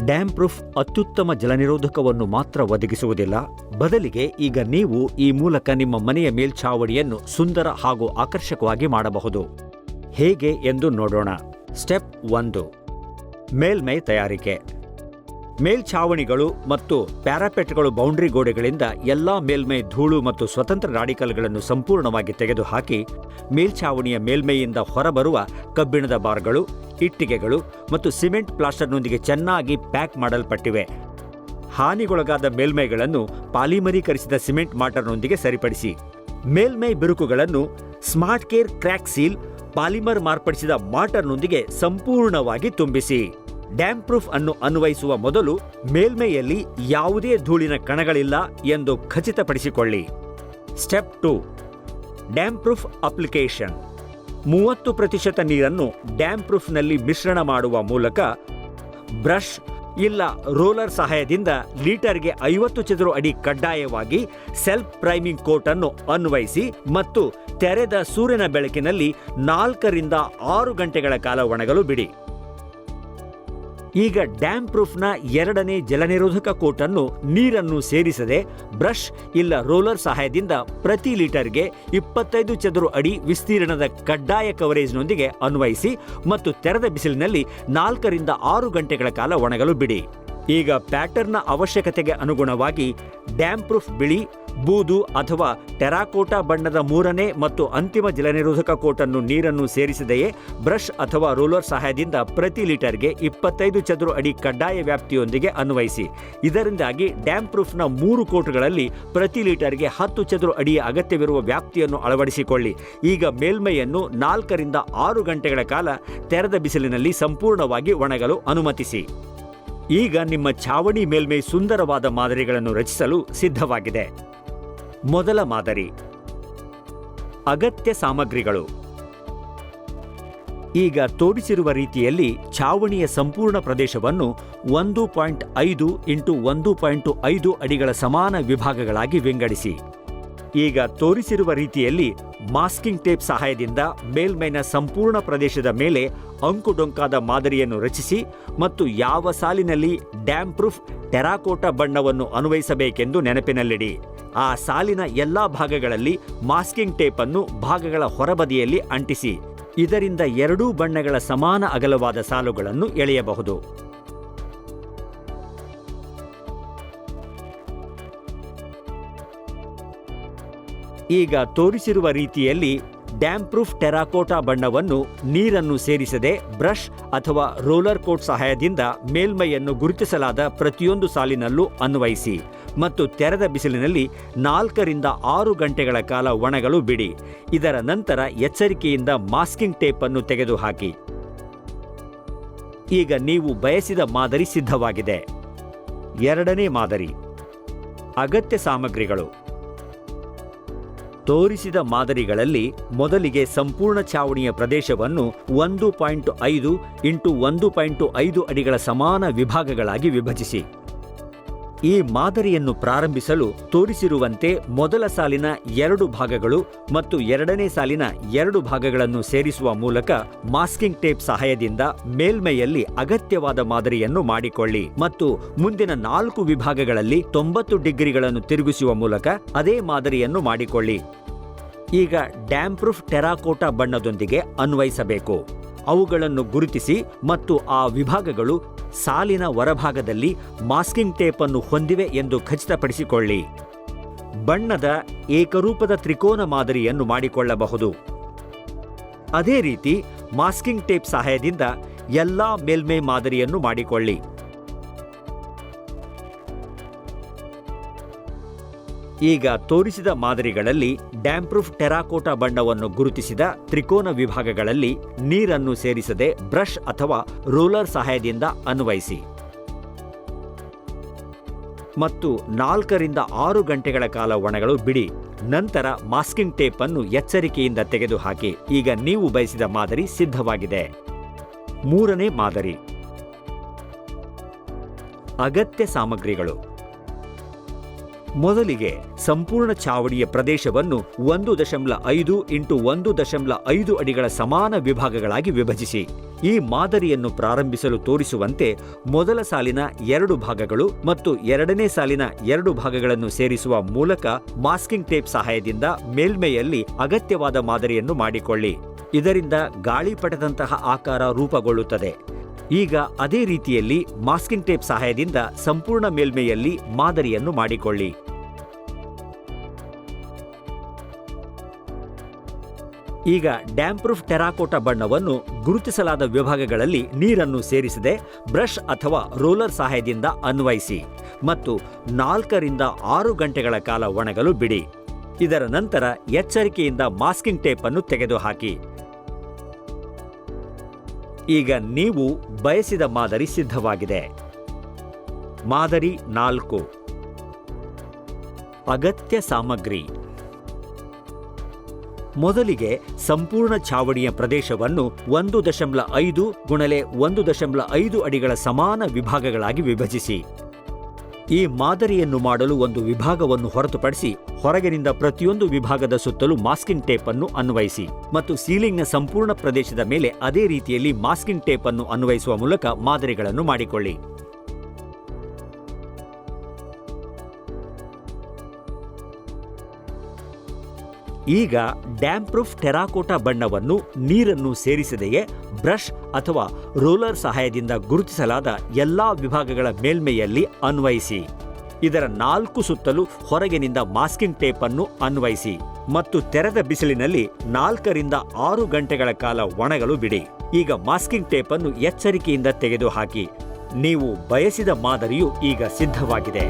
Dam proof ಅತ್ಯುತ್ತಮ ಜಲನಿರೋಧಕವನ್ನು ಮಾತ್ರ ಒದಗಿಸುವುದಿಲ್ಲ, ಬದಲಿಗೆ ಈಗ ನೀವು ಈ ಮೂಲಕ ನಿಮ್ಮ ಮನೆಯ ಮೇಲ್ಛಾವಣಿಯನ್ನು ಸುಂದರ ಹಾಗೂ ಆಕರ್ಷಕವಾಗಿ ಮಾಡಬಹುದು. ಹೇಗೆ ಎಂದು ನೋಡೋಣ. ಸ್ಟೆಪ್ 1. ಮೇಲ್ಮೈ ತಯಾರಿಕೆ. ಮೇಲ್ಛಾವಣಿಗಳು ಮತ್ತು ಪ್ಯಾರಾಪೆಟ್ಗಳು ಬೌಂಡ್ರಿ ಗೋಡೆಗಳಿಂದ ಎಲ್ಲಾ ಮೇಲ್ಮೈ ಧೂಳು ಮತ್ತು ಸ್ವತಂತ್ರ ರಾಡಿಕಲ್ಗಳನ್ನು ಸಂಪೂರ್ಣವಾಗಿ ತೆಗೆದುಹಾಕಿ ಮೇಲ್ಛಾವಣಿಯ ಮೇಲ್ಮೈಯಿಂದ ಹೊರಬರುವ ಕಬ್ಬಿಣದ ಬಾರ್ಗಳು, ಇಟ್ಟಿಗೆಗಳು ಮತ್ತು ಸಿಮೆಂಟ್ ಪ್ಲಾಸ್ಟರ್ನೊಂದಿಗೆ ಚೆನ್ನಾಗಿ ಪ್ಯಾಕ್ ಮಾಡಲ್ಪಟ್ಟಿವೆ. ಹಾನಿಗೊಳಗಾದ ಮೇಲ್ಮೈಗಳನ್ನು ಪಾಲಿಮರೀಕರಿಸಿದ ಸಿಮೆಂಟ್ ಮಾರ್ಟರ್ನೊಂದಿಗೆ ಸರಿಪಡಿಸಿ. ಮೇಲ್ಮೈ ಬಿರುಕುಗಳನ್ನು smart care crack seal polymer ಮಾರ್ಪಡಿಸಿದ ಮಾರ್ಟರ್ನೊಂದಿಗೆ ಸಂಪೂರ್ಣವಾಗಿ ತುಂಬಿಸಿ. ಡ್ಯಾಮ್ ಪ್ರೂಫ್ ಅನ್ನು ಅನ್ವಯಿಸುವ ಮೊದಲು ಮೇಲ್ಮೈಯಲ್ಲಿ ಯಾವುದೇ ಧೂಳಿನ ಕಣಗಳಿಲ್ಲ ಎಂದು ಖಚಿತಪಡಿಸಿಕೊಳ್ಳಿ. ಸ್ಟೆಪ್ 2. Dam proof application. 30% ನೀರನ್ನು ಡ್ಯಾಮ್ ಪ್ರೂಫ್ನಲ್ಲಿ ಮಿಶ್ರಣ ಮಾಡುವ ಮೂಲಕ ಬ್ರಷ್ ಇಲ್ಲ ರೋಲರ್ ಸಹಾಯದಿಂದ ಲೀಟರ್ಗೆ 50 ಚದುರ ಅಡಿ ಕಡ್ಡಾಯವಾಗಿ ಸೆಲ್ಫ್ ಪ್ರೈಮಿಂಗ್ ಕೋಟ್ ಅನ್ನು ಅನ್ವಯಿಸಿ ಮತ್ತು ತೆರೆದ ಸೂರ್ಯನ ಬೆಳಕಿನಲ್ಲಿ 4 ರಿಂದ 6 ಗಂಟೆಗಳ ಕಾಲ ಒಣಗಲು ಬಿಡಿ. ಈಗ ಡ್ಯಾಮ್ ಪ್ರೂಫ್ನ 2ನೇ ಜಲನಿರೋಧಕ ಕೋಟ್ ಅನ್ನು ನೀರನ್ನು ಸೇರಿಸದೆ ಬ್ರಷ್ ಇಲ್ಲ ರೋಲರ್ ಸಹಾಯದಿಂದ ಪ್ರತಿ ಲೀಟರ್ಗೆ 25 ಚದುರ ಅಡಿ ವಿಸ್ತೀರ್ಣದ ಕಡ್ಡಾಯ ಕವರೇಜ್ನೊಂದಿಗೆ ಅನ್ವಯಿಸಿ ಮತ್ತು ತೆರೆದ ಬಿಸಿಲಿನಲ್ಲಿ 4 ರಿಂದ 6 ಗಂಟೆಗಳ ಕಾಲ ಒಣಗಲು ಬಿಡಿ. ಈಗ ಪ್ಯಾಟರ್ನ್ನ ಅವಶ್ಯಕತೆಗೆ ಅನುಗುಣವಾಗಿ ಡ್ಯಾಮ್ ಪ್ರೂಫ್ ಬಿಳಿ, ಬೂದು ಅಥವಾ ಟೆರಾಕೋಟಾ ಬಣ್ಣದ 3ನೇ ಮತ್ತು ಅಂತಿಮ ಜಲನಿರೋಧಕ ಕೋಟನ್ನು ನೀರನ್ನು ಸೇರಿಸದೆಯೇ ಬ್ರಷ್ ಅಥವಾ ರೋಲರ್ ಸಹಾಯದಿಂದ ಪ್ರತಿ ಲೀಟರ್ಗೆ 25 ಚದುರ ಅಡಿ ಕಡ್ಡಾಯ ವ್ಯಾಪ್ತಿಯೊಂದಿಗೆ ಅನ್ವಯಿಸಿ. ಇದರಿಂದಾಗಿ ಡ್ಯಾಮ್ ಪ್ರೂಫ್ನ 3 ಕೋಟ್ಗಳಲ್ಲಿ ಪ್ರತಿ ಲೀಟರ್ಗೆ 10 ಚದುರ ಅಡಿಯ ಅಗತ್ಯವಿರುವ ವ್ಯಾಪ್ತಿಯನ್ನು ಅಳವಡಿಸಿಕೊಳ್ಳಿ. ಈಗ ಮೇಲ್ಮೈಯನ್ನು 4 ರಿಂದ 6 ಗಂಟೆಗಳ ಕಾಲ ತೆರೆದ ಬಿಸಿಲಿನಲ್ಲಿ ಸಂಪೂರ್ಣವಾಗಿ ಒಣಗಲು ಅನುಮತಿಸಿ. ಈಗ ನಿಮ್ಮ ಛಾವಣಿ ಮೇಲ್ಮೈ ಸುಂದರವಾದ ಮಾದರಿಗಳನ್ನು ರಚಿಸಲು ಸಿದ್ಧವಾಗಿದೆ. ಮೊದಲ ಮಾದರಿ. ಅಗತ್ಯ ಸಾಮಗ್ರಿಗಳು. ಈಗ ತೋರಿಸಿರುವ ರೀತಿಯಲ್ಲಿ ಛಾವಣಿಯ ಸಂಪೂರ್ಣ ಪ್ರದೇಶವನ್ನು 1.5 × 1.5 ಅಡಿಗಳ ಸಮಾನ ವಿಭಾಗಗಳಾಗಿ ವಿಂಗಡಿಸಿ. ಈಗ ತೋರಿಸಿರುವ ರೀತಿಯಲ್ಲಿ ಮಾಸ್ಕಿಂಗ್ ಟೇಪ್ ಸಹಾಯದಿಂದ ಮೇಲ್ಮೈನ ಸಂಪೂರ್ಣ ಪ್ರದೇಶದ ಮೇಲೆ ಅಂಕುಡೊಂಕಾದ ಮಾದರಿಯನ್ನು ರಚಿಸಿ ಮತ್ತು ಯಾವ ಸಾಲಿನಲ್ಲಿ ಡ್ಯಾಮ್ ಪ್ರೂಫ್ ಟೆರಾಕೋಟಾ ಬಣ್ಣವನ್ನು ಅನ್ವಯಿಸಬೇಕೆಂದು ನೆನಪಿನಲ್ಲಿಡಿ. ಆ ಸಾಲಿನ ಎಲ್ಲಾ ಭಾಗಗಳಲ್ಲಿ ಮಾಸ್ಕಿಂಗ್ ಟೇಪ್ ಅನ್ನು ಭಾಗಗಳ ಹೊರಬದಿಯಲ್ಲಿ ಅಂಟಿಸಿ. ಇದರಿಂದ ಎರಡೂ ಬಣ್ಣಗಳ ಸಮಾನ ಅಗಲವಾದ ಸಾಲುಗಳನ್ನು ಎಳೆಯಬಹುದು. ಈಗ ತೋರಿಸಿರುವ ರೀತಿಯಲ್ಲಿ ಡ್ಯಾಮ್ ಪ್ರೂಫ್ ಟೆರಾಕೋಟಾ ಬಣ್ಣವನ್ನು ನೀರನ್ನು ಸೇರಿಸದೆ ಬ್ರಷ್ ಅಥವಾ ರೋಲರ್ ಕೋಟ್ ಸಹಾಯದಿಂದ ಮೇಲ್ಮೈಯನ್ನು ಗುರುತಿಸಲಾದ ಪ್ರತಿಯೊಂದು ಸಾಲಿನಲ್ಲೂ ಅನ್ವಯಿಸಿ ಮತ್ತು ತೆರೆದ ಬಿಸಿಲಿನಲ್ಲಿ 4 ರಿಂದ 6 ಗಂಟೆಗಳ ಕಾಲ ಒಣಗಲು ಬಿಡಿ. ಇದರ ನಂತರ ಎಚ್ಚರಿಕೆಯಿಂದ ಮಾಸ್ಕಿಂಗ್ ಟೇಪ್ ಅನ್ನು ತೆಗೆದುಹಾಕಿ. ಈಗ ನೀವು ಬಯಸಿದ ಮಾದರಿ ಸಿದ್ಧವಾಗಿದೆ. 2ನೇ ಮಾದರಿ. ಅಗತ್ಯ ಸಾಮಗ್ರಿಗಳು. ತೋರಿಸಿದ ಮಾದರಿಗಳಲ್ಲಿ ಮೊದಲಿಗೆ ಸಂಪೂರ್ಣ ಛಾವಣಿಯ ಪ್ರದೇಶವನ್ನು 1.5 × 1.5 ಅಡಿಗಳ ಸಮಾನ ವಿಭಾಗಗಳಾಗಿ ವಿಭಜಿಸಿ. ಈ ಮಾದರಿಯನ್ನು ಪ್ರಾರಂಭಿಸಲು ತೋರಿಸಿರುವಂತೆ ಮೊದಲ ಸಾಲಿನ 2 ಭಾಗಗಳು ಮತ್ತು 2ನೇ ಸಾಲಿನ 2 ಭಾಗಗಳನ್ನು ಸೇರಿಸುವ ಮೂಲಕ ಮಾಸ್ಕಿಂಗ್ ಟೇಪ್ ಸಹಾಯದಿಂದ ಮೇಲ್ಮೈಯಲ್ಲಿ ಅಗತ್ಯವಾದ ಮಾದರಿಯನ್ನು ಮಾಡಿಕೊಳ್ಳಿ ಮತ್ತು ಮುಂದಿನ 4 ವಿಭಾಗಗಳಲ್ಲಿ 90 ಡಿಗ್ರಿಗಳನ್ನು ತಿರುಗಿಸುವ ಮೂಲಕ ಅದೇ ಮಾದರಿಯನ್ನು ಮಾಡಿಕೊಳ್ಳಿ. ಈಗ ಡ್ಯಾಮ್ ಪ್ರೂಫ್ ಟೆರಾಕೋಟಾ ಬಣ್ಣದೊಂದಿಗೆ ಅನ್ವಯಿಸಬೇಕು. ಅವುಗಳನ್ನು ಗುರುತಿಸಿ ಮತ್ತು ಆ ವಿಭಾಗಗಳು ಸಾಲಿನ ಹೊರಭಾಗದಲ್ಲಿ ಮಾಸ್ಕಿಂಗ್ ಟೇಪ್ ಅನ್ನು ಹೊಂದಿವೆ ಎಂದು ಖಚಿತಪಡಿಸಿಕೊಳ್ಳಿ. ಬಣ್ಣದ ಏಕರೂಪದ ತ್ರಿಕೋನ ಮಾದರಿಯನ್ನು ಮಾಡಿಕೊಳ್ಳಬಹುದು. ಅದೇ ರೀತಿ ಮಾಸ್ಕಿಂಗ್ ಟೇಪ್ ಸಹಾಯದಿಂದ ಎಲ್ಲಾ ಮೇಲ್ಮೈ ಮಾದರಿಯನ್ನು ಮಾಡಿಕೊಳ್ಳಿ. ಈಗ ತೋರಿಸಿದ ಮಾದರಿಗಳಲ್ಲಿ ಡ್ಯಾಮ್ ಪ್ರೂಫ್ ಟೆರಾಕೋಟಾ ಬಣ್ಣವನ್ನು ಗುರುತಿಸಿದ ತ್ರಿಕೋನ ವಿಭಾಗಗಳಲ್ಲಿ ನೀರನ್ನು ಸೇರಿಸದೆ ಬ್ರಷ್ ಅಥವಾ ರೋಲರ್ ಸಹಾಯದಿಂದ ಅನ್ವಯಿಸಿ ಮತ್ತು 4 ರಿಂದ 6 ಗಂಟೆಗಳ ಕಾಲ ಒಣಗಲು ಬಿಡಿ. ನಂತರ ಮಾಸ್ಕಿಂಗ್ ಟೇಪ್ ಅನ್ನು ಎಚ್ಚರಿಕೆಯಿಂದ ತೆಗೆದುಹಾಕಿ. ಈಗ ನೀವು ಬಯಸಿದ ಮಾದರಿ ಸಿದ್ಧವಾಗಿದೆ. 3ನೇ ಮಾದರಿ. ಅಗತ್ಯ ಸಾಮಗ್ರಿಗಳು. ಮೊದಲಿಗೆ ಸಂಪೂರ್ಣ ಛಾವಣಿಯ ಪ್ರದೇಶವನ್ನು 1.5 × 1.5 ಅಡಿಗಳ ಸಮಾನ ವಿಭಾಗಗಳಾಗಿ ವಿಭಜಿಸಿ. ಈ ಮಾದರಿಯನ್ನು ಪ್ರಾರಂಭಿಸಲು ತೋರಿಸುವಂತೆ ಮೊದಲ ಸಾಲಿನ 2 ಭಾಗಗಳು ಮತ್ತು ಎರಡನೇ ಸಾಲಿನ 2 ಭಾಗಗಳನ್ನು ಸೇರಿಸುವ ಮೂಲಕ ಮಾಸ್ಕಿಂಗ್ ಟೇಪ್ ಸಹಾಯದಿಂದ ಮೇಲ್ಮೈಯಲ್ಲಿ ಅಗತ್ಯವಾದ ಮಾದರಿಯನ್ನು ಮಾಡಿಕೊಳ್ಳಿ. ಇದರಿಂದ ಗಾಳಿಪಟದಂತಹ ಆಕಾರ ರೂಪುಗೊಳ್ಳುತ್ತದೆ. ಈಗ ಅದೇ ರೀತಿಯಲ್ಲಿ ಮಾಸ್ಕಿಂಗ್ ಟೇಪ್ ಸಹಾಯದಿಂದ ಸಂಪೂರ್ಣ ಮೇಲ್ಮೈಯಲ್ಲಿ ಮಾದರಿಯನ್ನು ಮಾಡಿಕೊಳ್ಳಿ. ಈಗ ಡ್ಯಾಮ್ ಪ್ರೂಫ್ ಟೆರಾಕೋಟಾ ಬಣ್ಣವನ್ನು ಗುರುತಿಸಲಾದ ವಿಭಾಗಗಳಲ್ಲಿ ನೀರನ್ನು ಸೇರಿಸದೆ ಬ್ರಷ್ ಅಥವಾ ರೋಲರ್ ಸಹಾಯದಿಂದ ಅನ್ವಯಿಸಿ ಮತ್ತು 4 ರಿಂದ 6 ಗಂಟೆಗಳ ಕಾಲ ಒಣಗಲು ಬಿಡಿ. ಇದರ ನಂತರ ಎಚ್ಚರಿಕೆಯಿಂದ ಮಾಸ್ಕಿಂಗ್ ಟೇಪ್ ಅನ್ನು ತೆಗೆದುಹಾಕಿ. ಈಗ ನೀವು ಬಯಸಿದ ಮಾದರಿ ಸಿದ್ಧವಾಗಿದೆ. ಮಾದರಿ 4. ಅಗತ್ಯ ಸಾಮಗ್ರಿ. ಮೊದಲಿಗೆ ಸಂಪೂರ್ಣ ಛಾವಣಿಯ ಪ್ರದೇಶವನ್ನು 1.5 × 1.5 ಅಡಿಗಳ ಸಮಾನ ವಿಭಾಗಗಳಾಗಿ ವಿಭಜಿಸಿ. ಈ ಮಾದರಿಯನ್ನು ಮಾಡಲು ಒಂದು ವಿಭಾಗವನ್ನು ಹೊರತುಪಡಿಸಿ ಹೊರಗಿನಿಂದ ಪ್ರತಿಯೊಂದು ವಿಭಾಗದ ಸುತ್ತಲೂ ಮಾಸ್ಕಿಂಗ್ ಟೇಪ್ ಅನ್ನು ಅನ್ವಯಿಸಿ ಮತ್ತು ಸೀಲಿಂಗ್ನ ಸಂಪೂರ್ಣ ಪ್ರದೇಶದ ಮೇಲೆ ಅದೇ ರೀತಿಯಲ್ಲಿ ಮಾಸ್ಕಿಂಗ್ ಟೇಪ್ ಅನ್ನು ಅನ್ವಯಿಸುವ ಮೂಲಕ ಮಾದರಿಗಳನ್ನು ಮಾಡಿಕೊಳ್ಳಿ. ಈಗ ಡ್ಯಾಮ್ ಪ್ರೂಫ್ ಟೆರಾಕೋಟಾ ಬಣ್ಣವನ್ನು ನೀರನ್ನು ಸೇರಿಸದೆಯೇ ಬ್ರಷ್ ಅಥವಾ ರೋಲರ್ ಸಹಾಯದಿಂದ ಗುರುತಿಸಲಾದ ಎಲ್ಲಾ ವಿಭಾಗಗಳ ಮೇಲ್ಮೈಯಲ್ಲಿ ಅನ್ವಯಿಸಿ. ಇದರ 4 ಸುತ್ತಲೂ ಹೊರಗಿನಿಂದ ಮಾಸ್ಕಿಂಗ್ ಟೇಪ್ ಅನ್ನು ಅನ್ವಯಿಸಿ ಮತ್ತು ತೆರೆದ ಬಿಸಿಲಿನಲ್ಲಿ 4 ರಿಂದ 6 ಗಂಟೆಗಳ ಕಾಲ ಒಣಗಲು ಬಿಡಿ. ಈಗ ಮಾಸ್ಕಿಂಗ್ ಟೇಪ್ ಅನ್ನು ಎಚ್ಚರಿಕೆಯಿಂದ ತೆಗೆದುಹಾಕಿ. ನೀವು ಬಯಸಿದ ಮಾದರಿಯು ಈಗ ಸಿದ್ಧವಾಗಿದೆ.